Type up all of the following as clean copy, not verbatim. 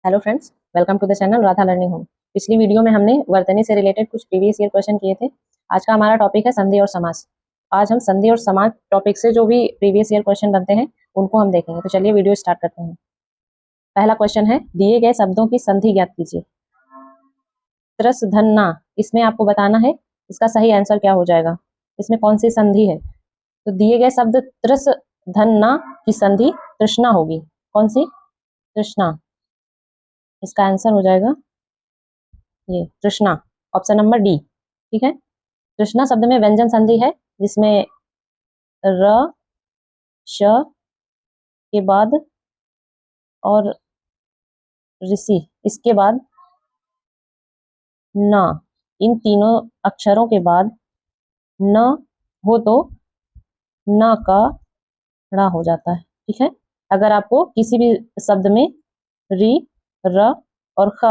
Hello friends, welcome to the channel Radha learning home. पिछली video में हमने वर्तनी से रिलेटेड कुछ प्रीवियस ईयर क्वेश्चन किए थे। आज का हमारा टॉपिक है संधि और समास। आज हम संधि और समास टॉपिक से जो भी प्रीवियस ईयर क्वेश्चन बनते हैं उनको हम देखेंगे। तो चलिए वीडियो स्टार्ट करते हैं। पहला क्वेश्चन है, दिए गए शब्दों की संधि ज्ञात कीजिए। त्रस धन ना, इसमें आपको बताना है इसका सही आंसर क्या हो जाएगा, इसमें कौन सी संधि है। तो दिए गए शब्द त्रस धन ना की संधि तृष्णा होगी। कौन सी? तृष्णा। इसका आंसर हो जाएगा ये तृष्णा, ऑप्शन नंबर डी। ठीक है। तृष्णा शब्द में व्यंजन संधि है जिसमें र श के बाद और ऋषि इसके बाद न, इन तीनों अक्षरों के बाद न हो तो न का ड़ा हो जाता है। ठीक है। अगर आपको किसी भी शब्द में री र और ख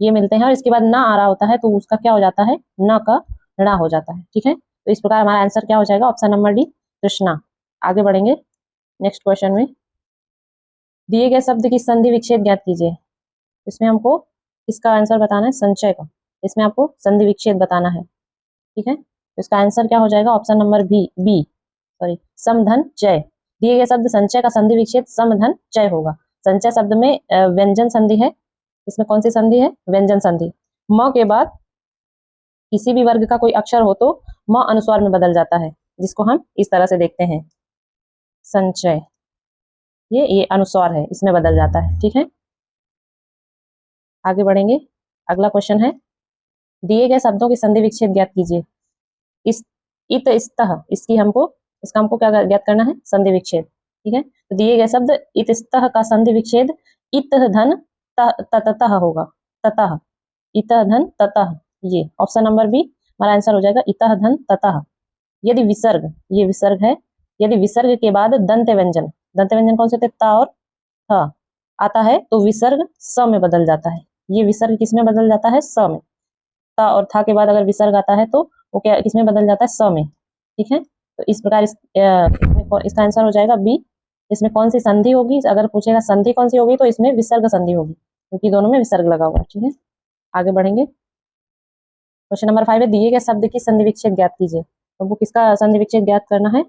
ये मिलते हैं और इसके बाद ना आ रहा होता है तो उसका क्या हो जाता है, न का ड़ा हो जाता है। ठीक है। तो इस प्रकार हमारा आंसर क्या हो जाएगा, ऑप्शन नंबर डी तृष्णा। आगे बढ़ेंगे नेक्स्ट क्वेश्चन में। दिए गए शब्द की संधि विच्छेद ज्ञात कीजिए। इसमें हमको इसका आंसर बताना है संचय का। इसमें आपको संधि विच्छेद बताना है। ठीक है। तो इसका आंसर क्या हो जाएगा, ऑप्शन नंबर बी सॉरी समधन चय। दिए गए शब्द संचय का संधि विच्छेद समधन चय होगा। संचय शब्द में व्यंजन संधि है। इसमें कौन सी संधि है, व्यंजन संधि। म के बाद किसी भी वर्ग का कोई अक्षर हो तो म अनुस्वार में बदल जाता है, जिसको हम इस तरह से देखते हैं संचय। ये अनुस्वार है, इसमें बदल जाता है। ठीक है। आगे बढ़ेंगे। अगला क्वेश्चन है, दिए गए शब्दों की संधि विच्छेद ज्ञात कीजिए। इस इत स्तः इसका हमको क्या ज्ञात करना है, संधि विच्छेद। ठीक है। तो दिए गए शब्द इत स्तः का संधि विच्छेद इत धन ततः होगा। ततः, इत धन ततः, ये ऑप्शन नंबर बी हमारा आंसर हो जाएगा, इत धन ततः। यदि विसर्ग, ये विसर्ग है, यदि विसर्ग के बाद दंत व्यंजन कौन से थे, ता और थ आता है तो विसर्ग स में बदल जाता है। ये विसर्ग किस में बदल जाता है, स में। ता और था के बाद अगर विसर्ग आता है तो वो क्या किसमें बदल जाता है, स में। ठीक है। तो इस प्रकार इसका आंसर हो जाएगा बी। इसमें कौन सी संधि होगी, अगर पूछेगा संधि कौन सी होगी तो इसमें विसर्ग संधि होगी, क्योंकि दोनों में विसर्ग लगा हुआ है। ठीक है। आगे बढ़ेंगे। क्वेश्चन नंबर 5 है, दिए गए शब्द की संधि विच्छेद ज्ञात कीजिए। तो वो किसका संधि विच्छेद ज्ञात करना है,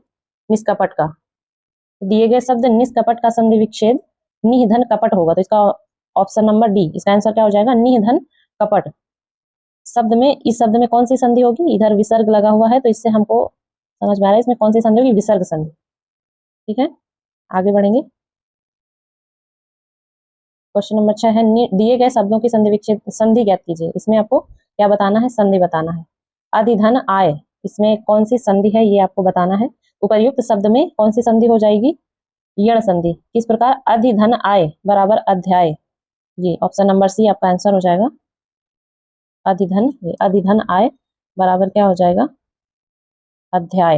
निष्कपट का। तो दिए गए शब्द निष्कपट का संधि विच्छेद निधन कपट होगा। तो इसका ऑप्शन नंबर डी, इसका आंसर क्या हो जाएगा, निधन कपट। शब्द में, इस शब्द में कौन सी संधि होगी, इधर विसर्ग लगा हुआ है तो इससे हमको समझ में आ रहा है इसमें कौन सी संधि होगी, विसर्ग संधि। ठीक है। आगे बढ़ेंगे। क्वेश्चन नंबर 6 है, दिए गए शब्दों की संधि विच्छेद संधि ज्ञात कीजिए। इसमें आपको क्या बताना है, संधि बताना है। अधिधन आय, इसमें कौन सी संधि है ये आपको बताना है। उपर्युक्त शब्द में कौन सी संधि हो जाएगी, यण संधि। किस प्रकार, अधिधन आय बराबर अध्याय, ये ऑप्शन नंबर सी आपका आंसर हो जाएगा। अधिधन आय बराबर क्या हो जाएगा, अध्याय।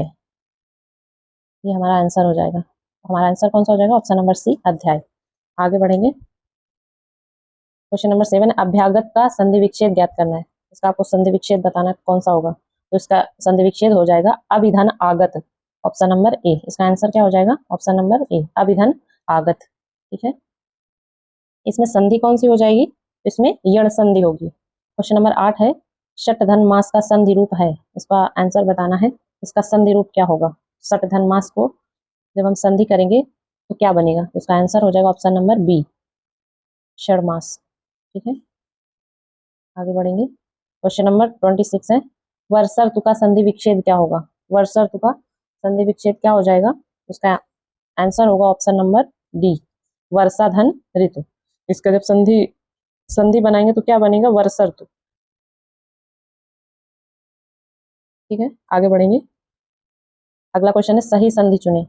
ये हमारा आंसर हो जाएगा। हमारा आंसर कौन सा हो जाएगा, ऑप्शन नंबर सी अध्याय। आगे बढ़ेंगे। क्वेश्चन नंबर 7, अभ्यागत का संधि विच्छेद ज्ञात करना है। इसका आपको संधि विच्छेद बताना कौन सा होगा। तो इसका संधि विच्छेद हो जाएगा अभिधन आगत, ऑप्शन नंबर ए। इसका आंसर क्या हो जाएगा, ऑप्शन नंबर ए अभिधन आगत। ठीक है। इसमें संधि कौन सी हो जाएगी, इसमें यण संधि होगी। क्वेश्चन नंबर 8 है, षटधन मास का संधि रूप है। इसका आंसर बताना है, इसका संधि रूप क्या होगा। षटधन मास को जब हम संधि करेंगे तो क्या बनेगा, इसका आंसर हो जाएगा ऑप्शन नंबर बी षडमास। ठीक है। आगे बढ़ेंगे। क्वेश्चन नंबर 26 है, वर्षा ऋतु का संधि विच्छेद क्या होगा। वर्षा ऋतु का संधि विच्छेद क्या हो जाएगा, उसका आंसर होगा ऑप्शन नंबर डी वर्षा धन ऋतु। इसका जब संधि संधि बनाएंगे तो क्या बनेगा, वर्षा ऋतु। ठीक है। आगे बढ़ेंगे। अगला क्वेश्चन है, सही संधि चुने।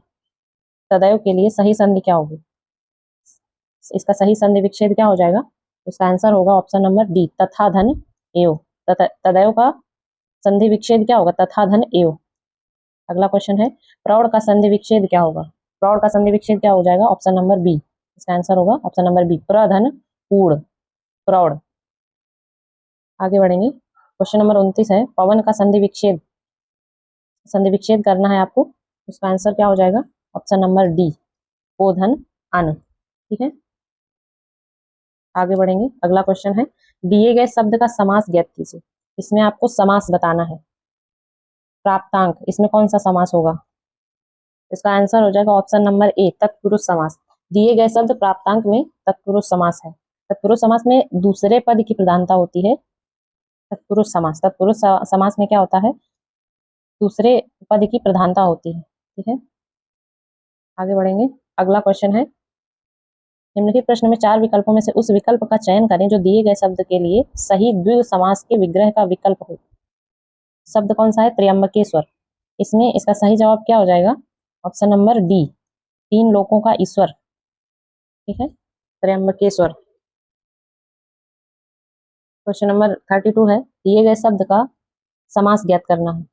तदयो के लिए सही संधि क्या होगी। इसका सही संधि विच्छेद क्या हो जाएगा, इसका आंसर होगा ऑप्शन नंबर डी तथा धन एव। तदयो का संधि विच्छेद क्या होगा, तथा धन एव। अगला क्वेश्चन है, प्रौढ़ का संधि विच्छेद क्या होगा। प्रौढ़ का संधि विच्छेद क्या हो जाएगा, ऑप्शन नंबर बी। इसका आंसर होगा ऑप्शन नंबर बी प्रधन पूर्ण प्रौढ़। आगे बढ़ेंगे। क्वेश्चन नंबर 29 है, पवन का संधि विच्छेद करना है आपको। इसका आंसर क्या हो जाएगा, ऑप्शन नंबर डी ओधन अन। ठीक है। आगे बढ़ेंगे, अगला क्वेश्चन है दिए गए शब्द का समास ज्ञात कीजिए। इसमें आपको समास बताना है। प्राप्तांक, इसमें कौन सा समास होगा? इसका आंसर हो जाएगा ऑप्शन नंबर ए, तत्पुरुष समास। दिए गए शब्द प्राप्तांक में तत्पुरुष समास है। तत्पुरुष समास में दूसरे पद की प्रधानता होती है। तत्पुरुष समास, तत्पुरुष समास में क्या होता है? दूसरे पद की प्रधानता होती है। ठीक है, आगे बढ़ेंगे, अगला क्वेश्चन है निम्नलिखित प्रश्न में 4 विकल्पों में से उस विकल्प का चयन करें जो दिए गए शब्द के लिए सही द्विगु समास के विग्रह का विकल्प हो। शब्द कौन सा है? त्र्यंबकेश्वर। इसमें इसका सही जवाब क्या हो जाएगा? ऑप्शन नंबर डी, 3 लोकों का ईश्वर। ठीक है, त्र्यंबकेश्वर। क्वेश्चन नंबर 32 है दिए गए शब्द का समास ज्ञात करना है।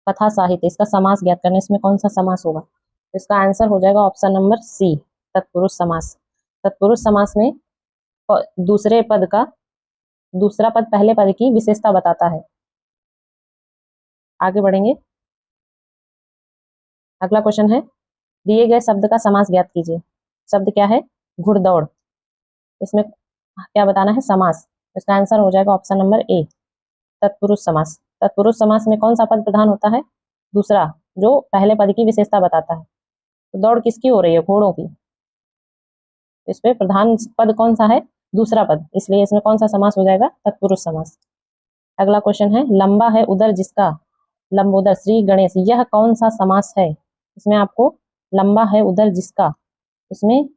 कथा साहित्य, इसका समास ज्ञात करना है। इसमें कौन सा समास होगा? तो इसका आंसर हो जाएगा ऑप्शन नंबर सी, तत्पुरुष समास। तत्पुरुष समास में दूसरे पद का दूसरा पद पहले पद की विशेषता बताता है। आगे बढ़ेंगे, अगला क्वेश्चन है दिए गए शब्द का समास ज्ञात कीजिए। शब्द क्या है? घुड़दौड़। इसमें क्या बताना है? समास। इसका आंसर हो जाएगा ऑप्शन नंबर ए, तत्पुरुष समास। तत्पुरुष समास में कौन सा पद प्रधान होता है? दूसरा, जो पहले पद की विशेषता बताता है। तो दौड़ किसकी हो रही है? घोड़ों की। इसमें प्रधान पद कौन सा है? दूसरा पद, इसलिए इसमें कौन सा समास हो जाएगा? तत्पुरुष समास। अगला क्वेश्चन है लंबा है उदर जिसका लंबोदर श्री गणेश, यह कौन सा समास है? इसमें आपको लंबा है उदर जिसका, इसमें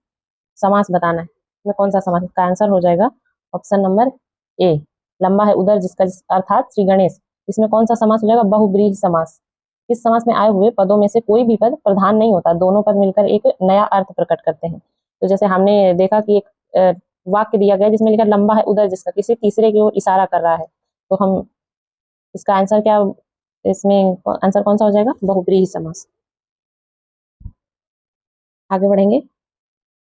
समास बताना है। इसमें कौन सा समास? इसका आंसर हो जाएगा ऑप्शन नंबर ए, लंबा है उदर जिसका, अर्थात श्री गणेश। इसमें कौन सा समास हो जाएगा? बहुब्रीहि समास। इस समास में आए हुए पदों में से कोई भी पद प्रधान नहीं होता, दोनों पद मिलकर एक नया अर्थ प्रकट करते हैं। तो जैसे हमने देखा कि एक वाक्य दिया गया जिसमें लिखा लंबा है उदर जिसका, किसी तीसरे की ओर इशारा कर रहा है। तो हम इसका आंसर क्या, इसमें आंसर कौन सा हो जाएगा? बहुब्रीहि समास। आगे बढ़ेंगे,